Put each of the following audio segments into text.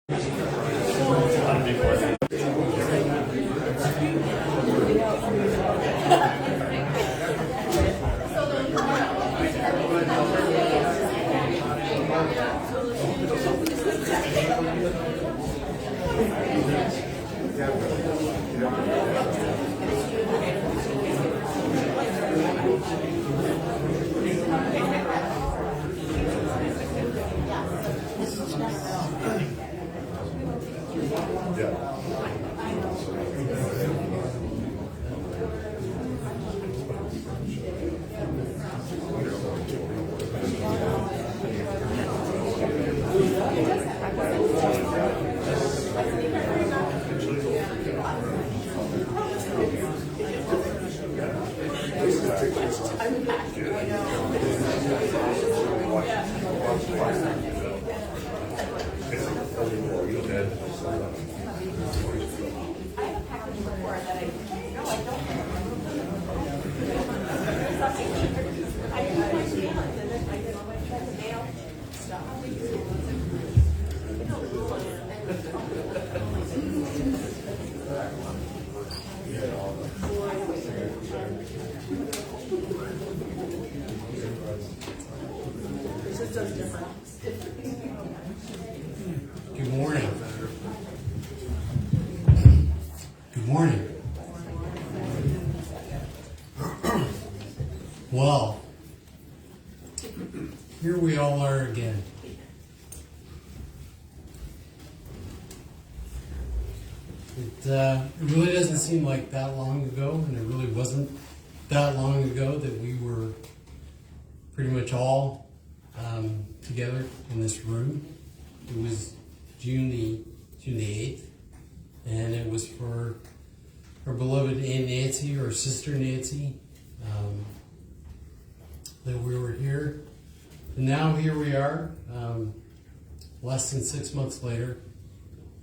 Good morning. Good morning. Well, here we all are again. It really doesn't seem like that long ago, and it really wasn't that long ago that we were pretty much all together in this room. It was June the 8th, and it was for our beloved Aunt Nancy, or Sister Nancy, that we were here. And now here we are, less than 6 months later,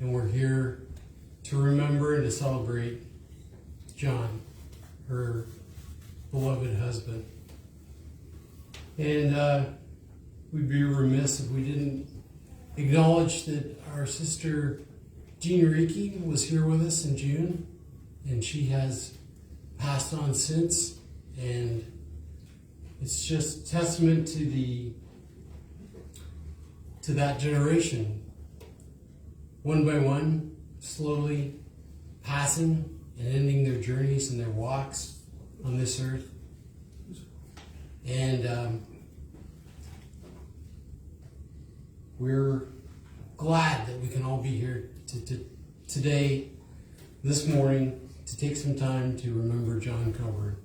and we're here to remember and to celebrate John, her beloved husband. And we'd be remiss if we didn't acknowledge that our sister Jean Riki was here with us in June, and she has passed on since, and it's just testament to that generation, one by one, slowly passing and ending their journeys and their walks on this earth. And we're glad that we can all be here today, this morning, to take some time to remember John Coburn.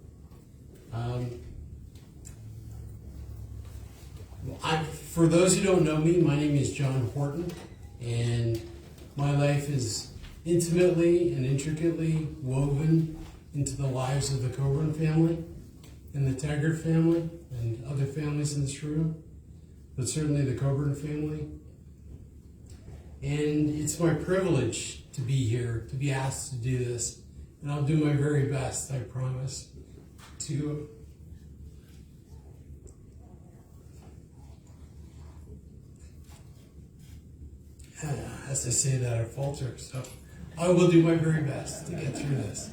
For those who don't know me, my name is John Horton, and my life is intimately and intricately woven into the lives of the Coburn family and the Taggart family and other families in this room, but certainly the Coburn family. And it's my privilege to be here, to be asked to do this. And I'll do my very best, I promise, to as I say that, I falter. So I will do my very best to get through this.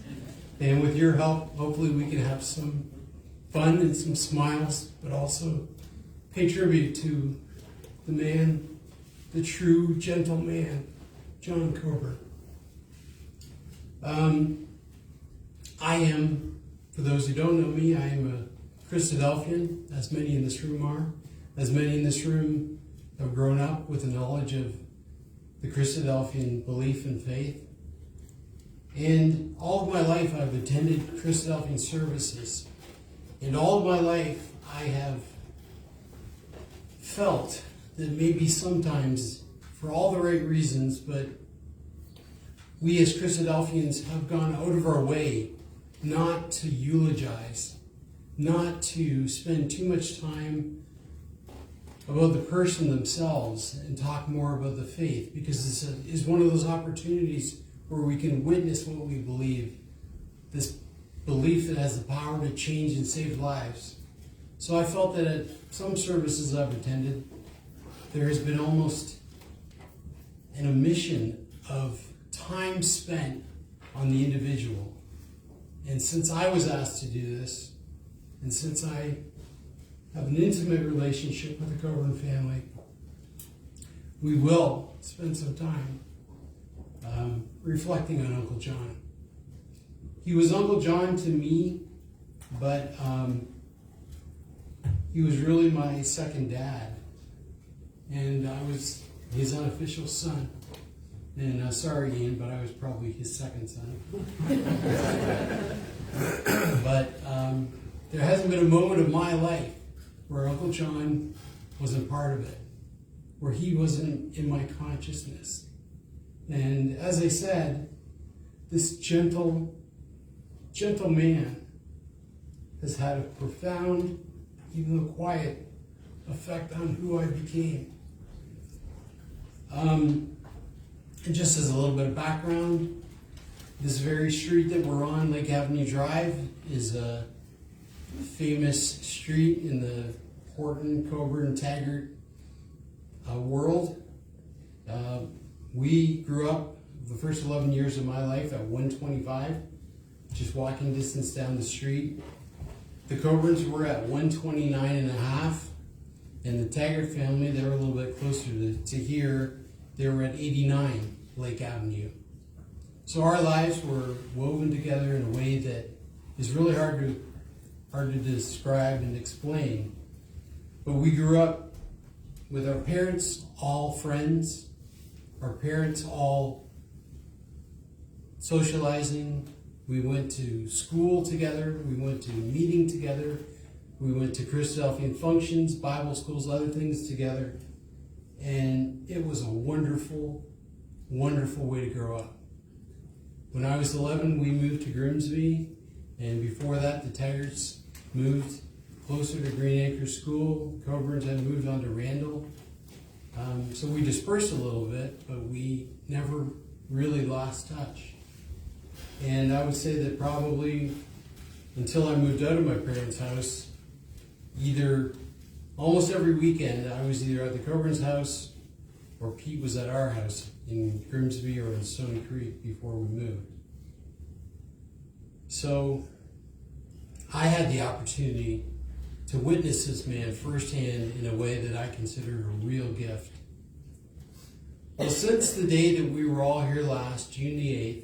And with your help, hopefully we can have some fun and some smiles, but also pay tribute to the man, the true gentle man, John Coburn. I am, for those who don't know me, I am a Christadelphian, as many in this room are. As many in this room have grown up with a knowledge of the Christadelphian belief and faith. And all of my life I've attended Christadelphian services. And all of my life I have felt that maybe sometimes, for all the right reasons, but we as Christadelphians have gone out of our way not to eulogize, not to spend too much time about the person themselves and talk more about the faith, because this is one of those opportunities where we can witness what we believe, this belief that has the power to change and save lives. So I felt that at some services I've attended, there has been almost and a mission of time spent on the individual. And since I was asked to do this, and since I have an intimate relationship with the Coburn family, we will spend some time reflecting on Uncle John. He was Uncle John to me, but he was really my second dad. And I was his unofficial son. And sorry, Ian, but I was probably his second son. But there hasn't been a moment of my life where Uncle John wasn't part of it, where he wasn't in my consciousness. And as I said, this gentle man has had a profound, even though quiet, effect on who I became. And just as a little bit of background, this very street that we're on, Lake Avenue Drive, is a famous street in the Horton, Coburn, Taggart world. We grew up the first 11 years of my life at 125, just walking distance down the street. The Coburns were at 129 and a half, and the Taggart family, they were a little bit closer to here. They were at 89 Lake Avenue. So our lives were woven together in a way that is really hard to describe and explain. But we grew up with our parents all friends, our parents all socializing. We went to school together, we went to meeting together, we went to Christadelphian functions, Bible schools, other things together. And it was a wonderful, wonderful way to grow up. When I was 11, we moved to Grimsby, and before that, the Taggarts moved closer to Green Acres School. Coburns had moved on to Randall. So we dispersed a little bit, but we never really lost touch. And I would say that probably until I moved out of my parents' house, almost every weekend, I was either at the Coburn's house or Pete was at our house in Grimsby or in Stoney Creek before we moved. So I had the opportunity to witness this man firsthand in a way that I consider a real gift. Well, since the day that we were all here last, June the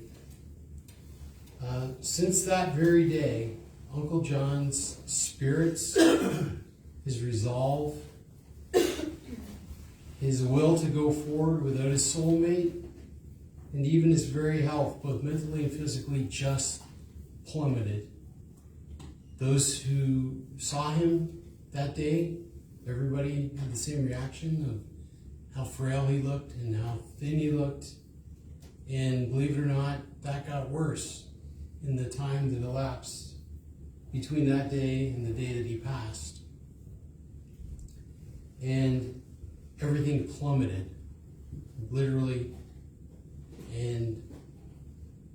8th, since that very day, Uncle John's spirits, his resolve, his will to go forward without his soulmate, and even his very health, both mentally and physically, just plummeted. Those who saw him that day, everybody had the same reaction of how frail he looked and how thin he looked. And believe it or not, that got worse in the time that elapsed between that day and the day that he passed. And everything plummeted, literally. And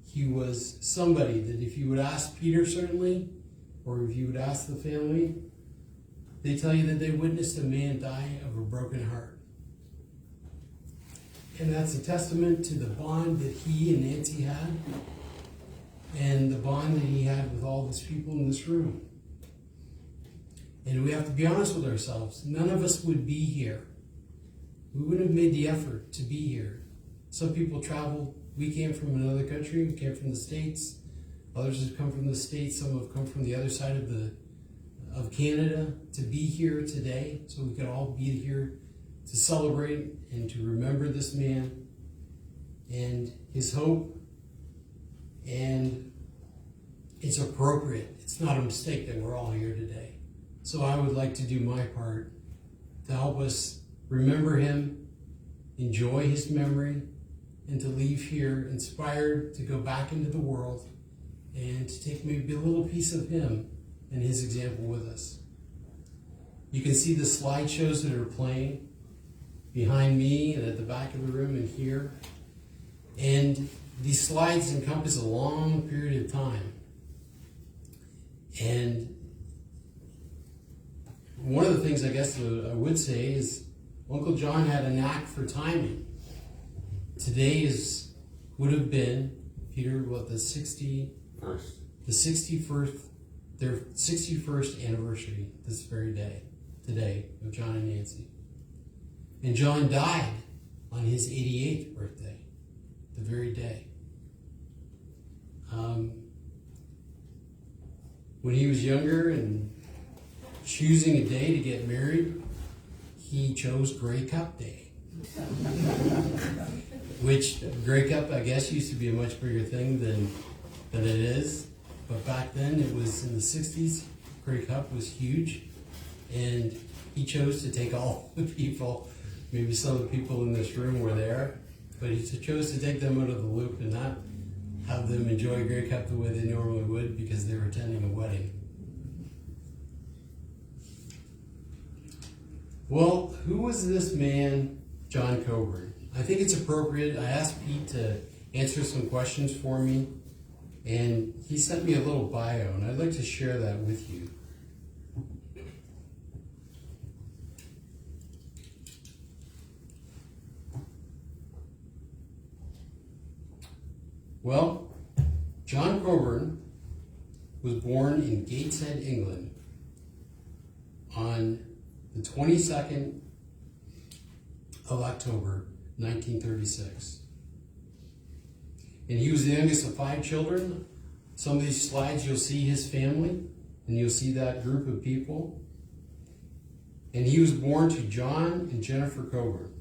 he was somebody that if you would ask Peter, certainly, or if you would ask the family, they tell you that they witnessed a man die of a broken heart. And that's a testament to the bond that he and Nancy had, and the bond that he had with all these people in this room. And we have to be honest with ourselves. None of us would be here. We wouldn't have made the effort to be here. Some people traveled. We came from another country. We came from the States. Others have come from the States. Some have come from the other side of Canada to be here today, so we could all be here to celebrate and to remember this man and his hope. And it's appropriate. It's not a mistake that we're all here today. So I would like to do my part to help us remember him, enjoy his memory, and to leave here inspired to go back into the world and to take maybe a little piece of him and his example with us. You can see the slideshows that are playing behind me and at the back of the room and here. And these slides encompass a long period of time. And one of the things I guess I would say is Uncle John had a knack for timing. Today would have been, Peter, what, the 61st, their 61st anniversary this very day, today, of John and Nancy. And John died on his 88th birthday, the very day. When he was younger and choosing a day to get married, he chose Grey Cup Day. Which, Grey Cup, I guess, used to be a much bigger thing than it is. But back then, it was in the 60s, Grey Cup was huge. And he chose to take all the people, maybe some of the people in this room were there, but he chose to take them out of the loop and not have them enjoy Grey Cup the way they normally would because they were attending a wedding. Well, who was this man, John Coburn? I think it's appropriate. I asked Pete to answer some questions for me, and he sent me a little bio, and I'd like to share that with you. Well, John Coburn was born in Gateshead, England on the 22nd of October, 1936. And he was the youngest of 5 children. Some of these slides you'll see his family, and you'll see that group of people. And he was born to John and Jennifer Coburn.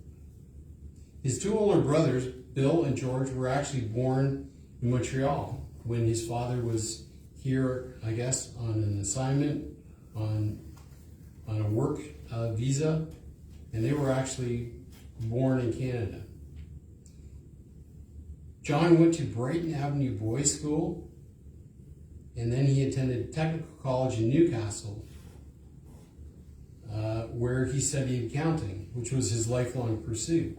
His 2 older brothers, Bill and George, were actually born in Montreal when his father was here, I guess, on an assignment, on a work visa, and they were actually born in Canada. John went to Brighton Avenue Boys School, and then he attended Technical College in Newcastle, where he studied accounting, which was his lifelong pursuit.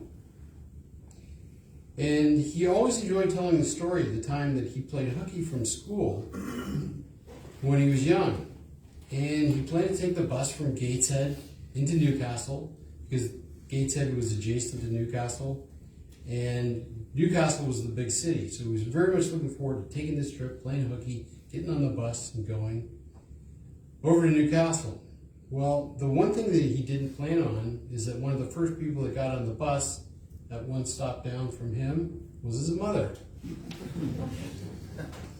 And he always enjoyed telling the story of the time that he played hooky from school when he was young. And he planned to take the bus from Gateshead into Newcastle, because Gateshead was adjacent to Newcastle, and Newcastle was the big city. So he was very much looking forward to taking this trip, playing hooky, getting on the bus and going over to Newcastle. Well, the one thing that he didn't plan on is that one of the first people that got on the bus that one stop down from him was his mother.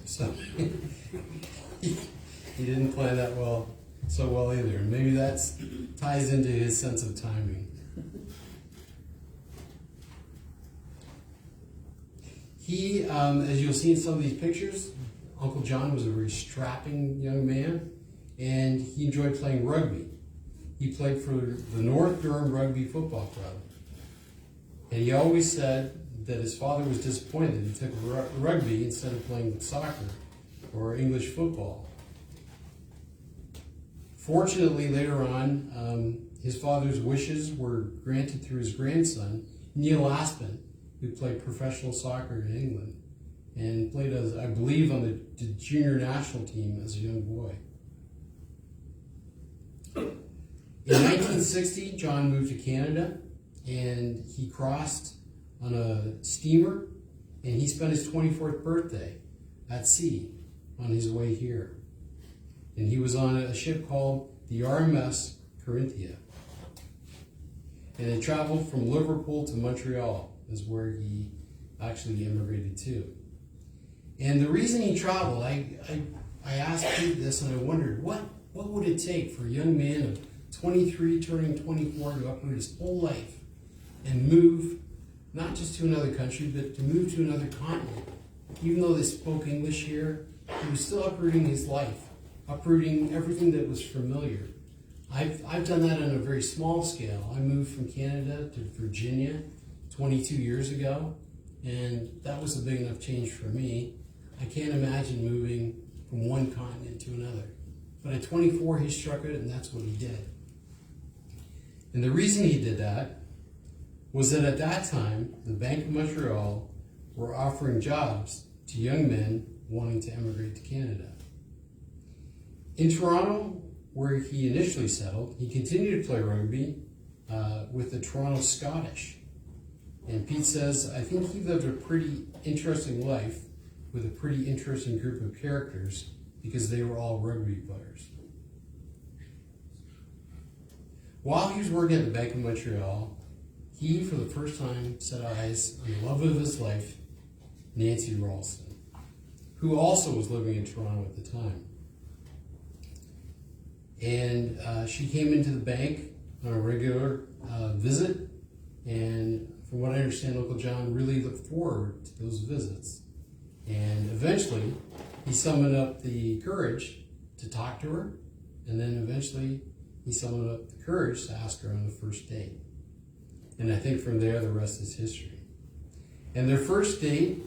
So he didn't plan that so well either. And maybe that ties into his sense of timing. He, as you'll see in some of these pictures, Uncle John was a very strapping young man, and he enjoyed playing rugby. He played for the North Durham Rugby Football Club. And he always said that his father was disappointed that he took rugby instead of playing soccer or English football. Fortunately, later on, his father's wishes were granted through his grandson, Neil Aspin, who played professional soccer in England and played, I believe, on the junior national team as a young boy. In 1960, John moved to Canada, and he crossed on a steamer, and he spent his 24th birthday at sea on his way here. And he was on a ship called the RMS Corinthia. And it traveled from Liverpool to Montreal, is where he actually immigrated to. And the reason he traveled, I asked Pete this, and I wondered, what would it take for a young man of 23 turning 24 to uproot his whole life and move, not just to another country, but to move to another continent? Even though they spoke English here, he was still uprooting his life, uprooting everything that was familiar. I've done that on a very small scale. I moved from Canada to Virginia 22 years ago, and that was a big enough change for me. I can't imagine moving from one continent to another. But at 24, he struck it, and that's what he did. And the reason he did that was that at that time, the Bank of Montreal were offering jobs to young men wanting to emigrate to Canada. In Toronto, where he initially settled, he continued to play rugby with the Toronto Scottish. And Pete says, I think he lived a pretty interesting life with a pretty interesting group of characters because they were all rugby players. While he was working at the Bank of Montreal, he, for the first time, set eyes on the love of his life, Nancy Ralston, who also was living in Toronto at the time. And she came into the bank on a regular visit, and from what I understand, Uncle John really looked forward to those visits. And eventually, he summoned up the courage to talk to her, and then eventually he summoned up the courage to ask her on the first date. And I think from there, the rest is history. And their first date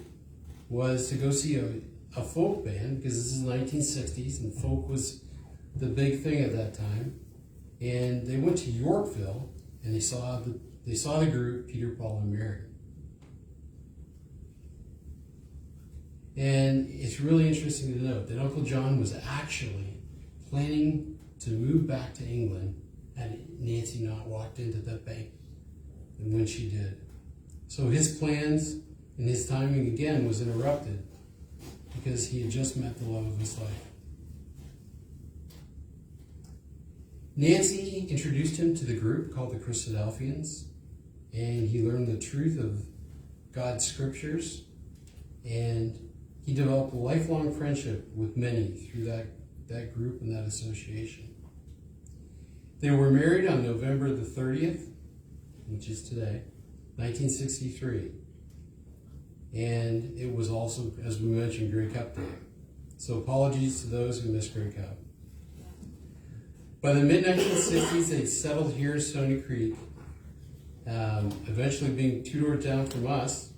was to go see a folk band, because this is the 1960s, and folk was the big thing at that time. And they went to Yorkville, and they saw the group Peter, Paul, and Mary. And it's really interesting to note that Uncle John was actually planning to move back to England had Nancy not walked into that bank, and when she did. So his plans and his timing again was interrupted because he had just met the love of his life. Nancy introduced him to the group called the Christadelphians, and he learned the truth of God's scriptures, and he developed a lifelong friendship with many through that group and that association. They were married on November the 30th, which is today, 1963. And it was also, as we mentioned, Grey Cup Day. So apologies to those who missed Grey Cup. By the mid-1960s, they settled here in Stoney Creek, eventually being 2 doors down from us,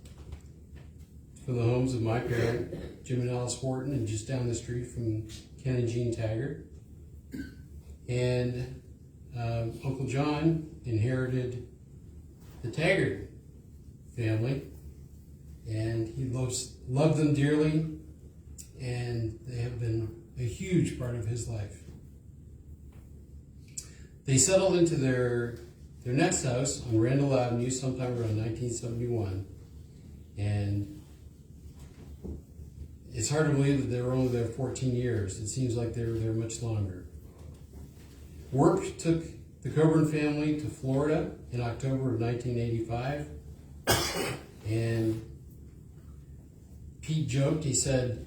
from the homes of my parent, Jim and Alice Horton, and just down the street from Ken and Jean Taggart. And Uncle John inherited the Taggart family, and he loved them dearly, and they have been a huge part of his life. They settled into their next house on Randall Avenue sometime around 1971, and it's hard to believe that they were only there 14 years. It seems like they were there much longer. Work took the Coburn family to Florida in October of 1985, and Pete joked, he said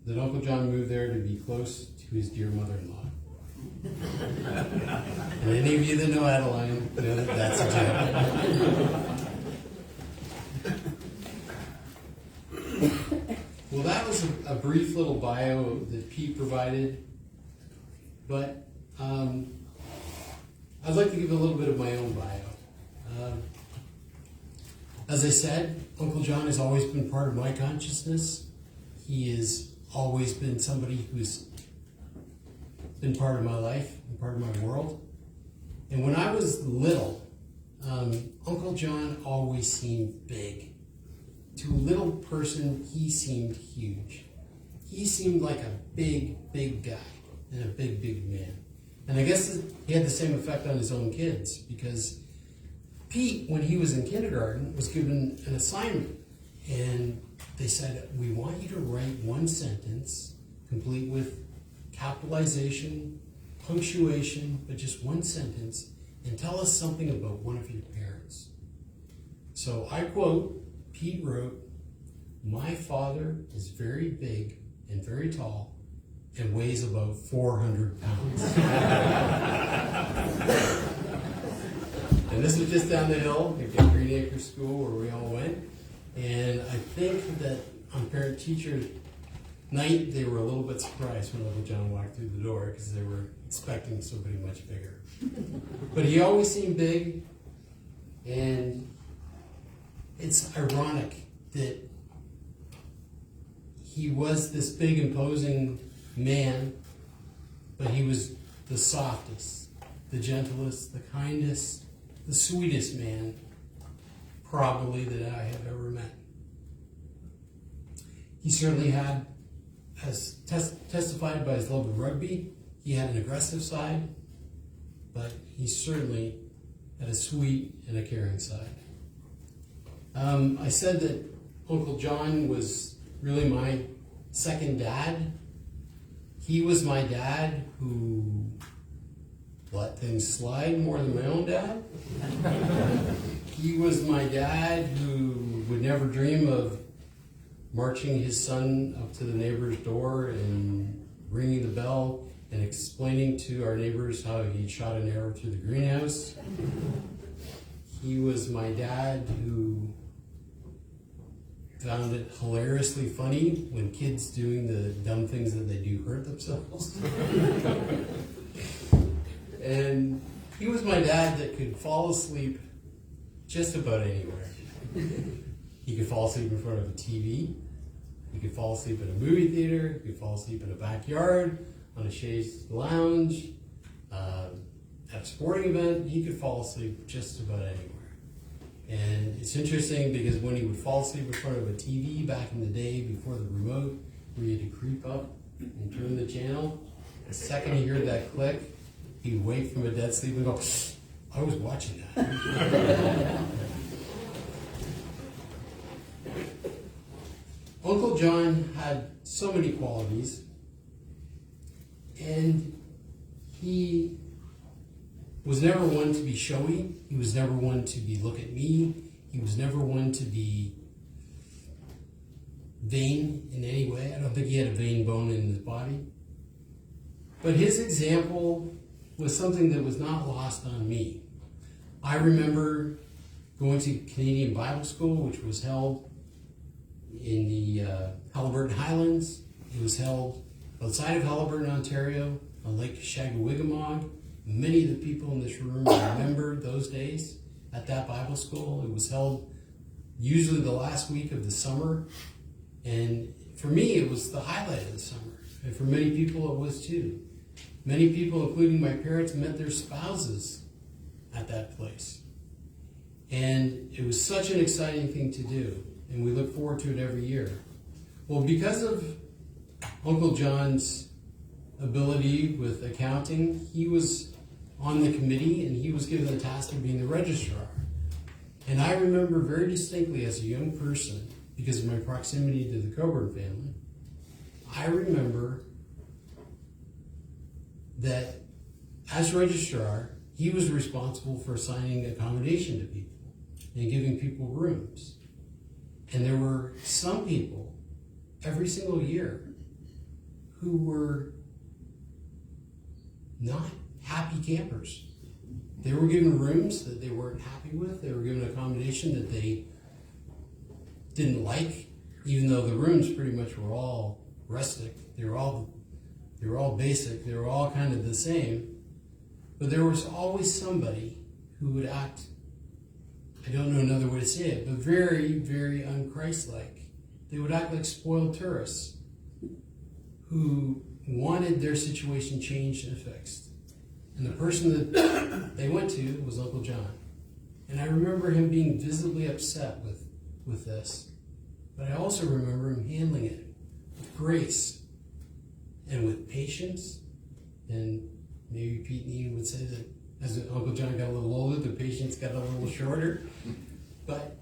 that Uncle John moved there to be close to his dear mother-in-law. And any of you that know Adeline know that that's a joke. Well, that was a brief little bio that Pete provided, but I'd like to give a little bit of my own bio. As I said, Uncle John has always been part of my consciousness. He has always been somebody who's been part of my life and part of my world. And when I was little, Uncle John always seemed big. To a little person, he seemed huge. He seemed like a big, big guy and a big, big man. And I guess he had the same effect on his own kids, because Pete, when he was in kindergarten, was given an assignment. And they said, we want you to write one sentence, complete with capitalization, punctuation, but just one sentence, and tell us something about one of your parents. So I quote, Pete wrote, "My father is very big and very tall and weighs about 400 pounds." And this was just down the hill at Green Acre School where we all went. And I think that on parent-teacher night, they were a little bit surprised when Uncle John walked through the door because they were expecting somebody much bigger. But he always seemed big, and it's ironic that he was this big, imposing man, but he was the softest, the gentlest, the kindest, the sweetest man probably that I have ever met. He certainly had, as testified by his love of rugby, he had an aggressive side, but he certainly had a sweet and a caring side. I said that Uncle John was really my second dad. He was my dad who let things slide more than my own dad. He was my dad who would never dream of marching his son up to the neighbor's door and ringing the bell and explaining to our neighbors how he shot an arrow through the greenhouse. He was my dad who found it hilariously funny when kids doing the dumb things that they do hurt themselves. And he was my dad that could fall asleep just about anywhere. He could fall asleep in front of a TV. He could fall asleep in a movie theater. He could fall asleep in a backyard, on a chaise lounge, at a sporting event. He could fall asleep just about anywhere. And it's interesting because when he would fall asleep in front of a TV back in the day before the remote, where you had to creep up and turn the channel, the second he heard that click, he'd wake from a dead sleep and go, I was watching that. Uncle John had so many qualities, and he was never one to be showy. He was never one to be, look at me. He was never one to be vain in any way. I don't think he had a vain bone in his body. But his example was something that was not lost on me. I remember going to Canadian Bible School, which was held in the Halliburton Highlands. It was held outside of Halliburton, Ontario, on Lake Shagawigamog. Many of the people in this room remember those days at that Bible school. It was held usually the last week of the summer. And for me, it was the highlight of the summer. And for many people, it was too. Many people, including my parents, met their spouses at that place. And it was such an exciting thing to do. And we look forward to it every year. Well, because of Uncle John's ability with accounting, he was on the committee and he was given the task of being the registrar. And I remember very distinctly as a young person, because of my proximity to the Coburn family, I remember that as registrar, he was responsible for assigning accommodation to people and giving people rooms. And there were some people every single year who were not happy campers. They were given rooms that they weren't happy with. They were given accommodation that they didn't like, even though the rooms pretty much were all rustic. They were all basic. They were all kind of the same. But there was always somebody who would act, I don't know another way to say it, but very, very un-Christ-like. They would act like spoiled tourists who wanted their situation changed and fixed. And the person that they went to was Uncle John. And I remember him being visibly upset with this. But I also remember him handling it with grace and with patience. And maybe Pete and Ian would say that as Uncle John got a little older, the patience got a little shorter. But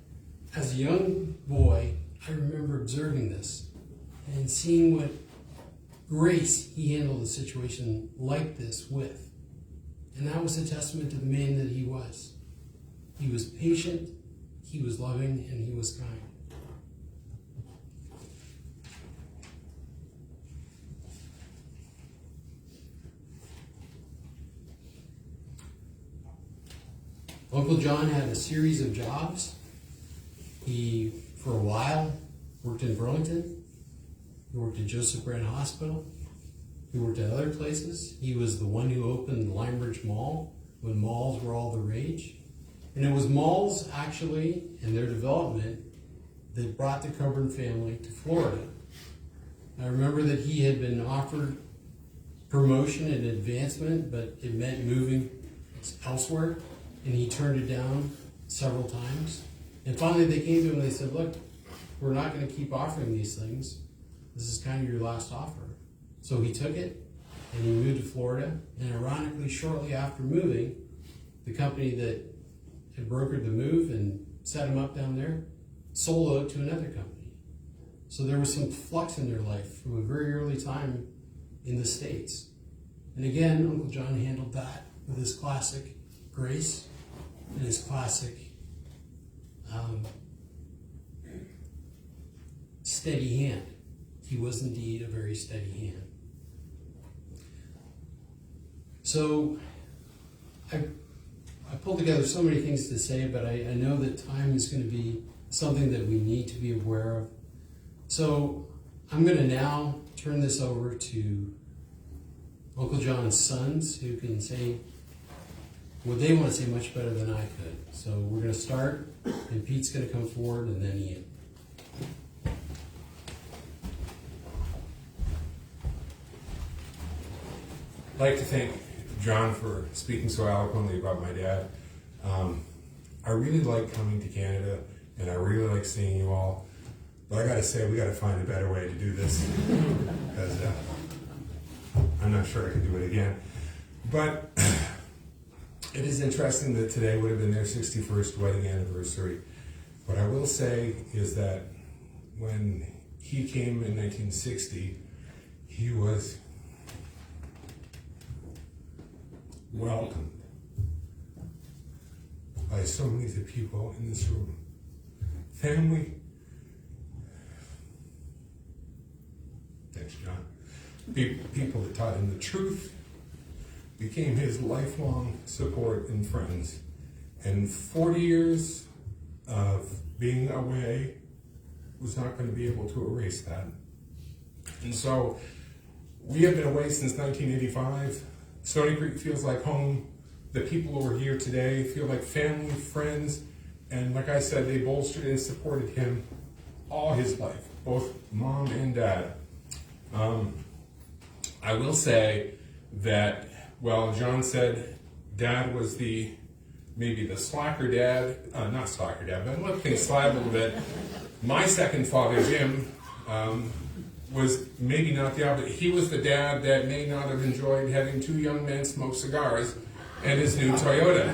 as a young boy, I remember observing this and seeing what grace he handled a situation like this with. And that was a testament to the man that he was. He was patient, he was loving, and he was kind. Uncle John had a series of jobs. He, for a while, worked in Burlington. He worked at Joseph Brand Hospital. He worked at other places. He was the one who opened the Limebridge Mall when malls were all the rage. And it was malls, actually, and their development that brought the Coburn family to Florida. I remember that he had been offered promotion and advancement, but it meant moving elsewhere, and he turned it down several times. And finally they came to him and they said, look, we're not going to keep offering these things. This is kind of your last offer. So he took it, and he moved to Florida, and ironically, shortly after moving, the company that had brokered the move and set him up down there sold out to another company. So there was some flux in their life from a very early time in the States. And again, Uncle John handled that with his classic grace and his classic steady hand. He was indeed a very steady hand. So I pulled together so many things to say, but I know that time is going to be something that we need to be aware of. So I'm going to now turn this over to Uncle John's sons, who can say what they want to say much better than I could. So we're going to start, and Pete's going to come forward, and then Ian. I'd like to thank John for speaking so eloquently about my dad. I really like coming to Canada, and I really like seeing you all. But I got to say, we got to find a better way to do this, because I'm not sure I can do it again. But it is interesting that today would have been their 61st wedding anniversary. What I will say is that when he came in 1960, he was welcomed by so many of the people in this room. Family. Thanks, John. People that taught him the truth became his lifelong support and friends. And 40 years of being away was not going to be able to erase that. And so we have been away since 1985. Stoney Creek feels like home. The people who are here today feel like family, friends, and like I said, they bolstered and supported him all his life, both mom and dad. I will say that, well, John said dad was maybe the slacker dad, not slacker dad, but let things slide a little bit. My second father, Jim, was maybe not the opposite. He was the dad that may not have enjoyed having two young men smoke cigars and his new Toyota.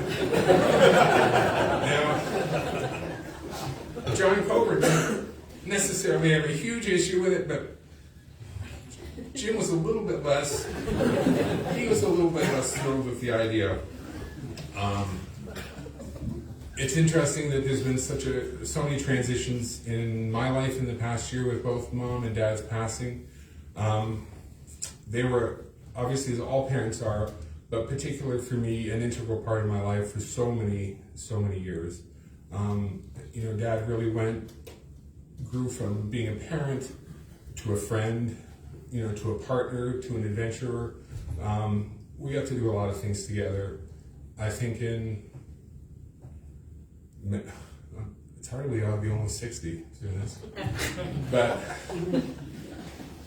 Now, John Coburn didn't necessarily have a huge issue with it, but Jim was a little bit less, he was a little bit less thrilled with the idea. It's interesting that there's been so many transitions in my life in the past year with both mom and dad's passing. They were, obviously, as all parents are, but particularly for me, an integral part of my life for so many years. Dad really grew from being a parent to a friend, to a partner, to an adventurer. We got to do a lot of things together. I think it's hard to believe I'll be almost 60 doing this. But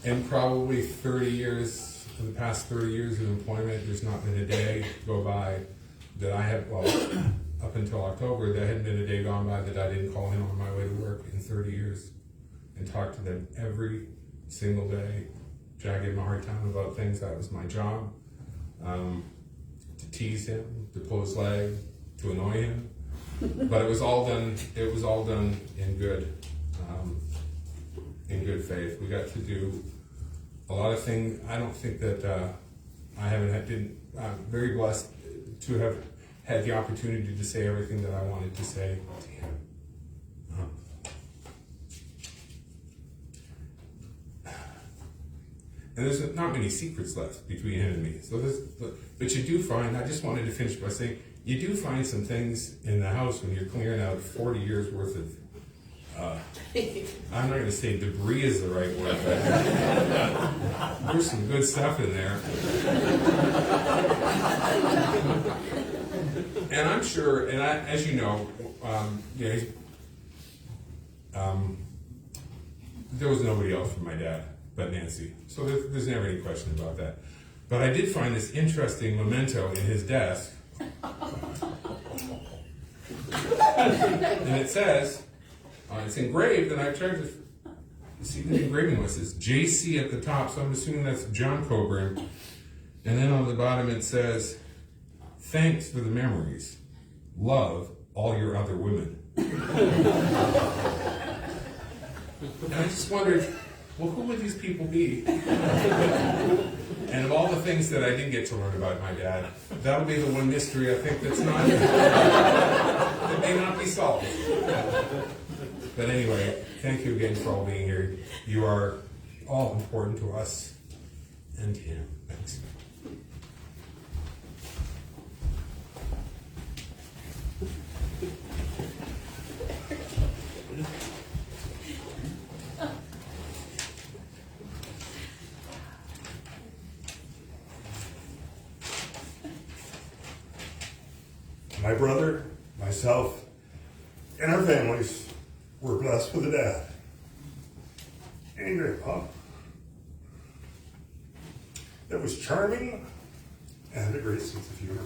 in probably 30 years, in the past 30 years of employment, there's not been a day go by that I have, up until October, there hadn't been a day gone by that I didn't call him on my way to work in 30 years and talk to them every single day. Jack gave him a hard time about things. That was my job. To tease him, to pull his leg, to annoy him. But it was all done in good faith. We got to do a lot of things. I don't think that I'm very blessed to have had the opportunity to say everything that I wanted to say to him. And there's not many secrets left between him and me. But you do find, I just wanted to finish by saying, you do find some things in the house when you're clearing out 40 years worth of, I'm not going to say debris is the right word, but there's some good stuff in there. And I'm sure, and as you know, there was nobody else for my dad but Nancy. So there's never any question about that. But I did find this interesting memento in his desk. And it says, it's engraved, and I've tried to see the engraving was this JC at the top, so I'm assuming that's John Coburn. And then on the bottom it says, thanks for the memories. Love all your other women. And I just wondered, well, who would these people be? And of all the things that I didn't get to learn about my dad, that would be the one mystery I think that's not, that may not be solved. But anyway, thank you again for all being here. You are all important to us and to him. Thanks. My brother, myself, and our families were blessed with a dad and grandpa that was charming and had a great sense of humor.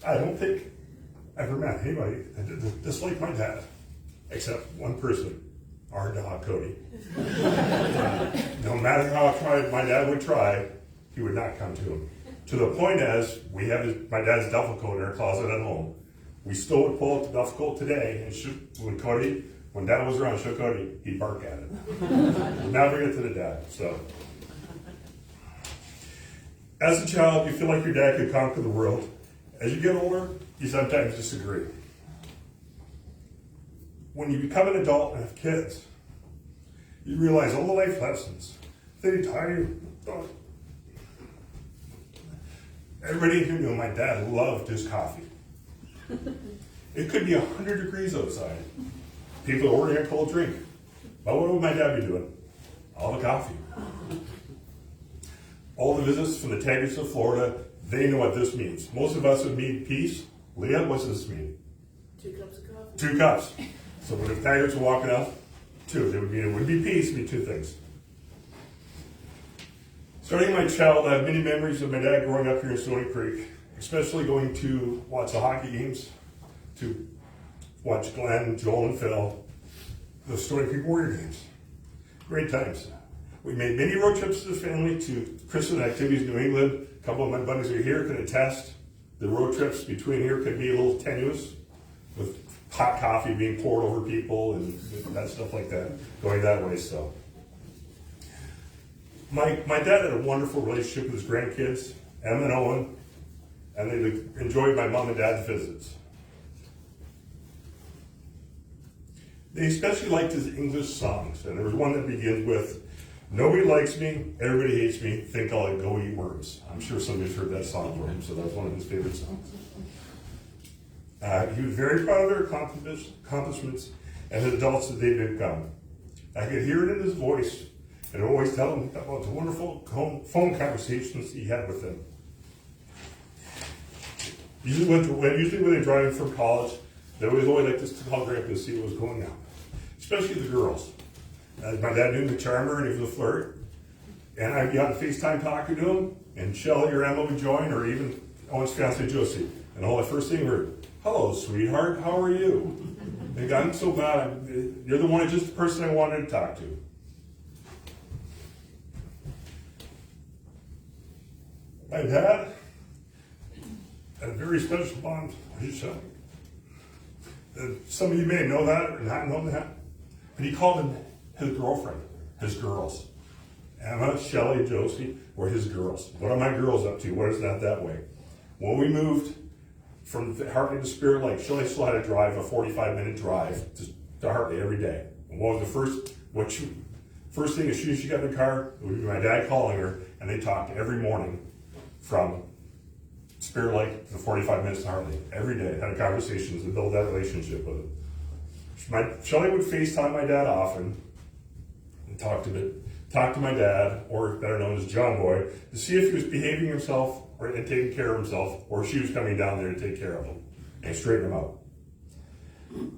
I don't think I ever met anybody that didn't dislike my dad, except one person, our dog, Cody. No matter how my dad would try, he would not come to him. To the point as we have my dad's duffel coat in our closet at home. We still would pull out the duffel coat today and when Dad was around, show Cody, he'd bark at it. We'll never get to the dad. So, as a child, you feel like your dad could conquer the world. As you get older, you sometimes disagree. When you become an adult and have kids, you realize all the life lessons they taught you. Everybody here knew my dad loved his coffee. It could be 100 degrees outside. People ordering a cold drink. But what would my dad be doing? All the coffee. All the visits from the Tigers of Florida, they know what this means. Most of us would mean peace. Leah, what's this mean? 2 cups of coffee. 2 cups. So when the Tigers were walking up, 2. It would be peace, it'd be 2 things. Starting my childhood, I have many memories of my dad growing up here in Stoney Creek, especially going to watch the hockey games, to watch Glenn, Joel, and Phil, the Stoney Creek Warrior games. Great times. We made many road trips as a family to Christmas activities in New England. A couple of my buddies are here, can attest. The road trips between here could be a little tenuous, with hot coffee being poured over people and that stuff like that, going that way, so. My dad had a wonderful relationship with his grandkids, Emma and Owen, and they enjoyed my mom and dad's visits. They especially liked his English songs, and there was one that begins with, "Nobody likes me, everybody hates me, think I'll go eat worms." I'm sure somebody's heard that song from him, so that's one of his favorite songs. He was very proud of their accomplishments and the adults that they've become. I could hear it in his voice, and always tell him about the wonderful phone conversations he had with them. Usually when they're driving from college, they always like to call Grandpa to see what was going on, especially the girls. My dad knew the charmer and he was a flirt, and I'd be on FaceTime talking to him, and Shelly or Emma would join, or even Owen's fiance Josie, and all the first thing were, "Hello, sweetheart, how are you?" And it got so bad. You're just the person I wanted to talk to. My dad had a very special bond with his son. Some of you may know that or not know that, but he called them his girlfriend, his girls. Emma, Shelley, Josie were his girls. What are my girls up to? What is that way? When we moved from Hartley to Spirit Lake, Shelley still had to drive a 45-minute drive to Hartley every day. And what was the first thing as soon as she got in the car, it would be my dad calling her, and they talked every morning from Spirit Lake to 45 minutes to Hartley. Every day, had conversations to build that relationship with him. Shelley would FaceTime my dad often and talk to my dad, or better known as John Boy, to see if he was behaving himself and taking care of himself, or if she was coming down there to take care of him and straighten him out.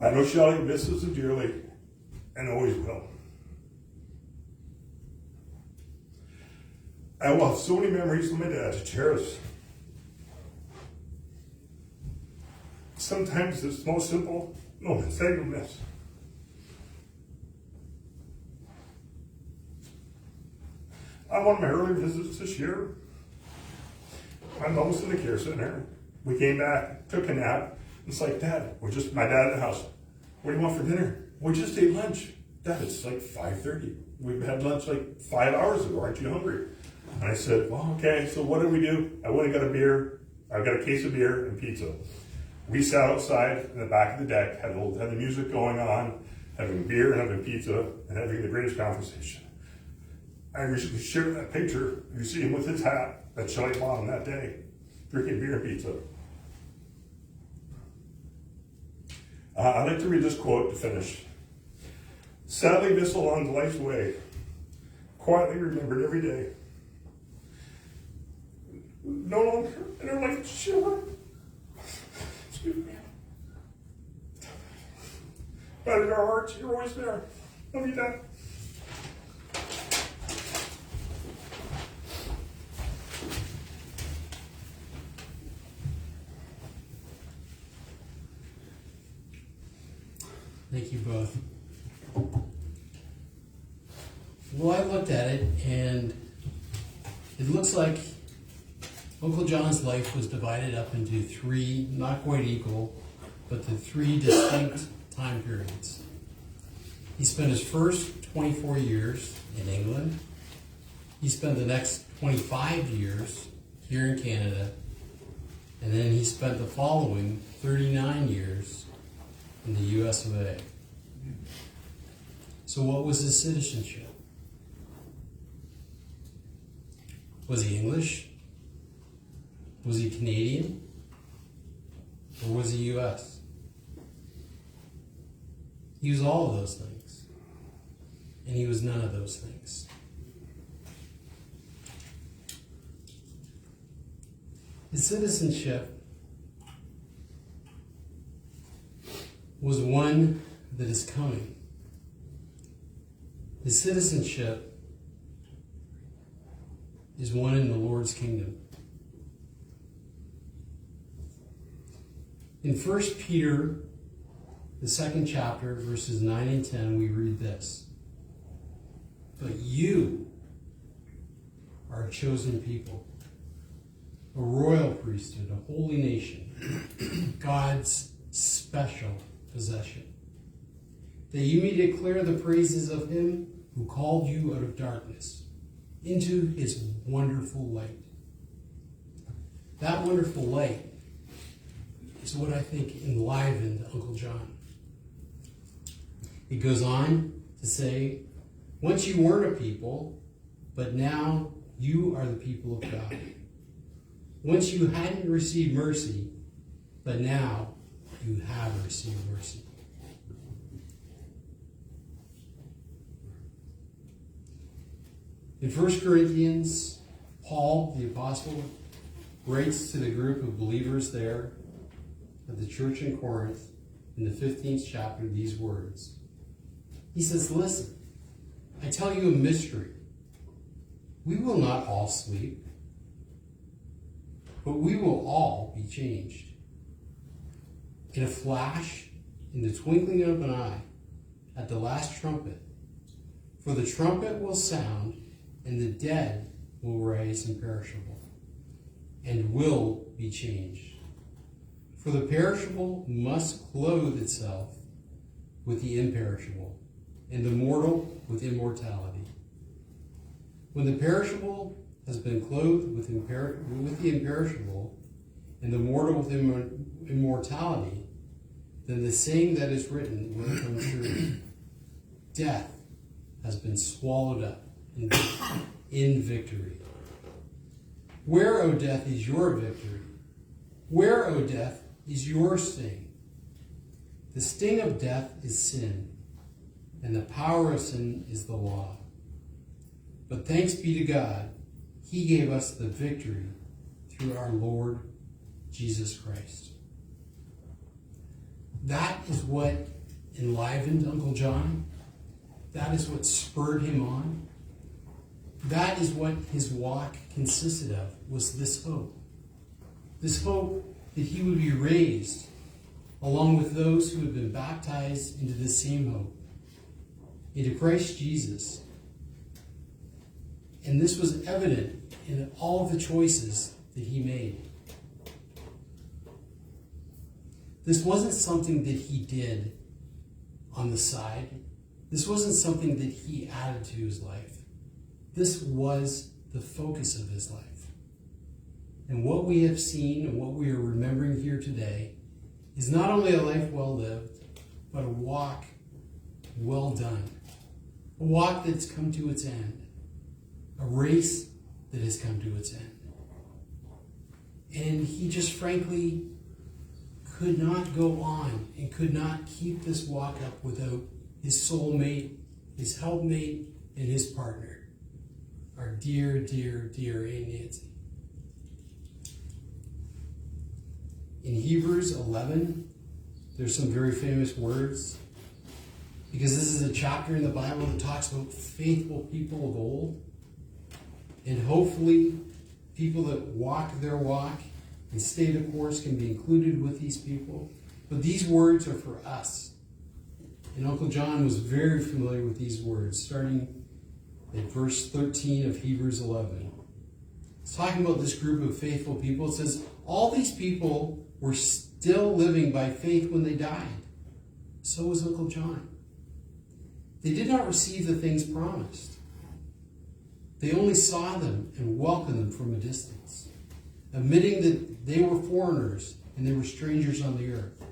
I know Shelley misses him dearly and always will. I will have so many memories of my dad to cherish. Sometimes it's most simple moments that you'll miss. On one of my earlier visits this year, my mom was in the care center. We came back, took a nap, It's like, Dad, we're just my dad at the house. What do you want for dinner? We just ate lunch. Dad, it's like 5:30. We had lunch like 5 hours ago. Aren't you hungry? And I said, well, okay, so what did we do? I went and got a beer. I got a case of beer and pizza. We sat outside in the back of the deck, had the music going on, having beer and having pizza, and having the greatest conversation. I recently shared that picture. You see him with his hat that Shelley bought him that day, drinking beer and pizza. I'd like to read this quote to finish. Sadly missed along life's way, quietly remembered every day. No longer in our life, sure. Excuse me. But in our hearts, you're always there. Love you, Dad. Thank you both. Well, I looked at it, and it looks like Uncle John's life was divided up into three, not quite equal, but the three distinct time periods. He spent his first 24 years in England. He spent the next 25 years here in Canada. And then he spent the following 39 years in the US of A. So what was his citizenship? Was he English? Was he Canadian? Or was he US? He was all of those things. And he was none of those things. His citizenship was one that is coming. His citizenship is one in the Lord's kingdom. In 1 Peter, the 2nd chapter, verses 9 and 10, we read this. But you are a chosen people, a royal priesthood, a holy nation, God's special possession, that you may declare the praises of him who called you out of darkness into his wonderful light. That wonderful light is what I think enlivened Uncle John. It goes on to say, once you weren't a people, but now you are the people of God. Once you hadn't received mercy, but now you have received mercy. In 1 Corinthians, Paul, the apostle, writes to the group of believers there at the church in Corinth in the 15th chapter these words. He says, listen, I tell you a mystery. We will not all sleep, but we will all be changed. In a flash, in the twinkling of an eye, at the last trumpet. For the trumpet will sound, and the dead will rise imperishable, and will be changed. For the perishable must clothe itself with the imperishable, and the mortal with immortality. When the perishable has been clothed with the imperishable, and the mortal with immortality, then the saying that is written will come true. Death has been swallowed up in victory. Where, O death, is your victory? Where, O death, is your sting? The sting of death is sin, and the power of sin is the law. But thanks be to God, he gave us the victory through our Lord Jesus Christ. That is what enlivened Uncle John. That is what spurred him on. That is what his walk consisted of, was this hope. This hope that he would be raised along with those who had been baptized into this same hope, into Christ Jesus. And this was evident in all of the choices that he made. This wasn't something that he did on the side. This wasn't something that he added to his life. This was the focus of his life. And what we have seen and what we are remembering here today is not only a life well lived, but a walk well done. A walk that's come to its end. A race that has come to its end. And he just frankly could not go on and could not keep this walk up without his soulmate, his helpmate, and his partner. Our dear, dear, dear Aunt Nancy. In Hebrews 11, there's some very famous words, because this is a chapter in the Bible that talks about faithful people of old, and hopefully people that walk their walk and stay the course can be included with these people. But these words are for us. And Uncle John was very familiar with these words, starting at verse 13 of Hebrews 11. It's talking about this group of faithful people. It says, all these people were still living by faith when they died. So was Uncle John. They did not receive the things promised. They only saw them and welcomed them from a distance, admitting that they were foreigners and they were strangers on the earth.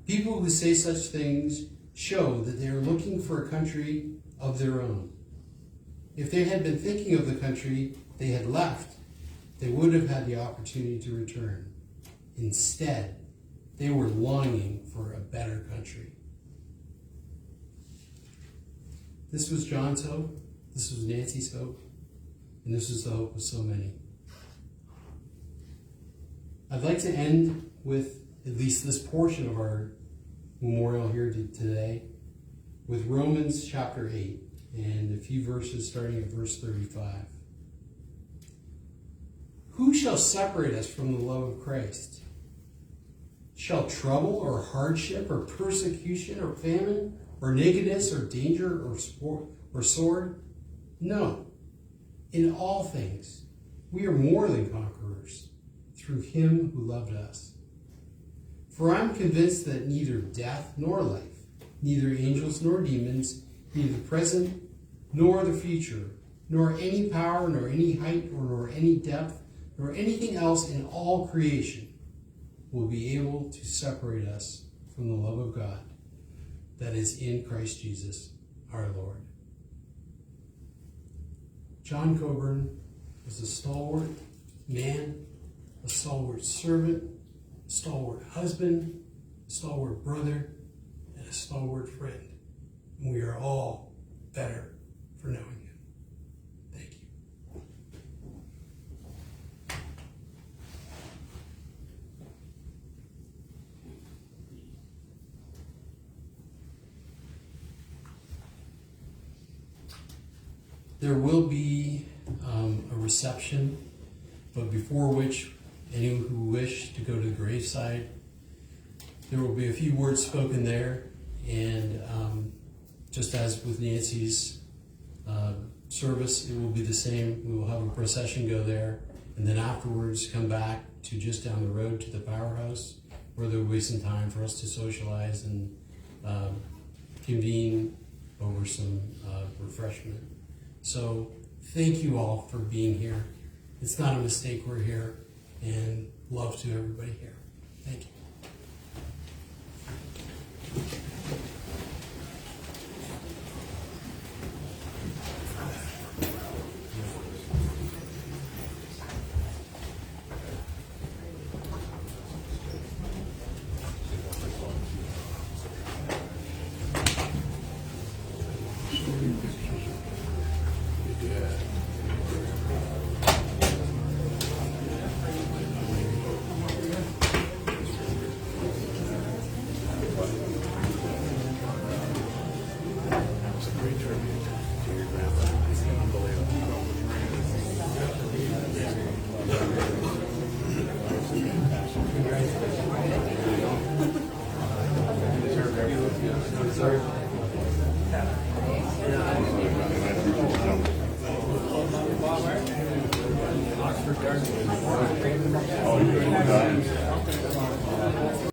People who say such things show that they are looking for a country of their own. If they had been thinking of the country they had left, they would have had the opportunity to return. Instead, they were longing for a better country. This was John's hope. This was Nancy's hope. And this was the hope of so many. I'd like to end with at least this portion of our memorial here today with Romans chapter 8 and a few verses starting at verse 35. Who shall separate us from the love of Christ? Shall trouble or hardship or persecution or famine or nakedness or danger or sword? No. In all things, we are more than conquerors through him who loved us. For I'm convinced that neither death nor life, neither angels nor demons, neither the present nor the future, nor any power, nor any height, nor any depth, nor anything else in all creation will be able to separate us from the love of God that is in Christ Jesus our Lord. John Coburn was a stalwart man, a stalwart servant, a stalwart husband, a stalwart brother, and a stalwart friend. And we are all better for knowing him. Thank you. There will be a reception, but before which any who wish to go to the graveside, there will be a few words spoken there, and just as with Nancy's service, it will be the same. We will have a procession go there, and then afterwards come back to just down the road to the powerhouse, where there will be some time for us to socialize and convene over some refreshment. So thank you all for being here. It's not a mistake we're here, and love to everybody here. Thank you. Sorry.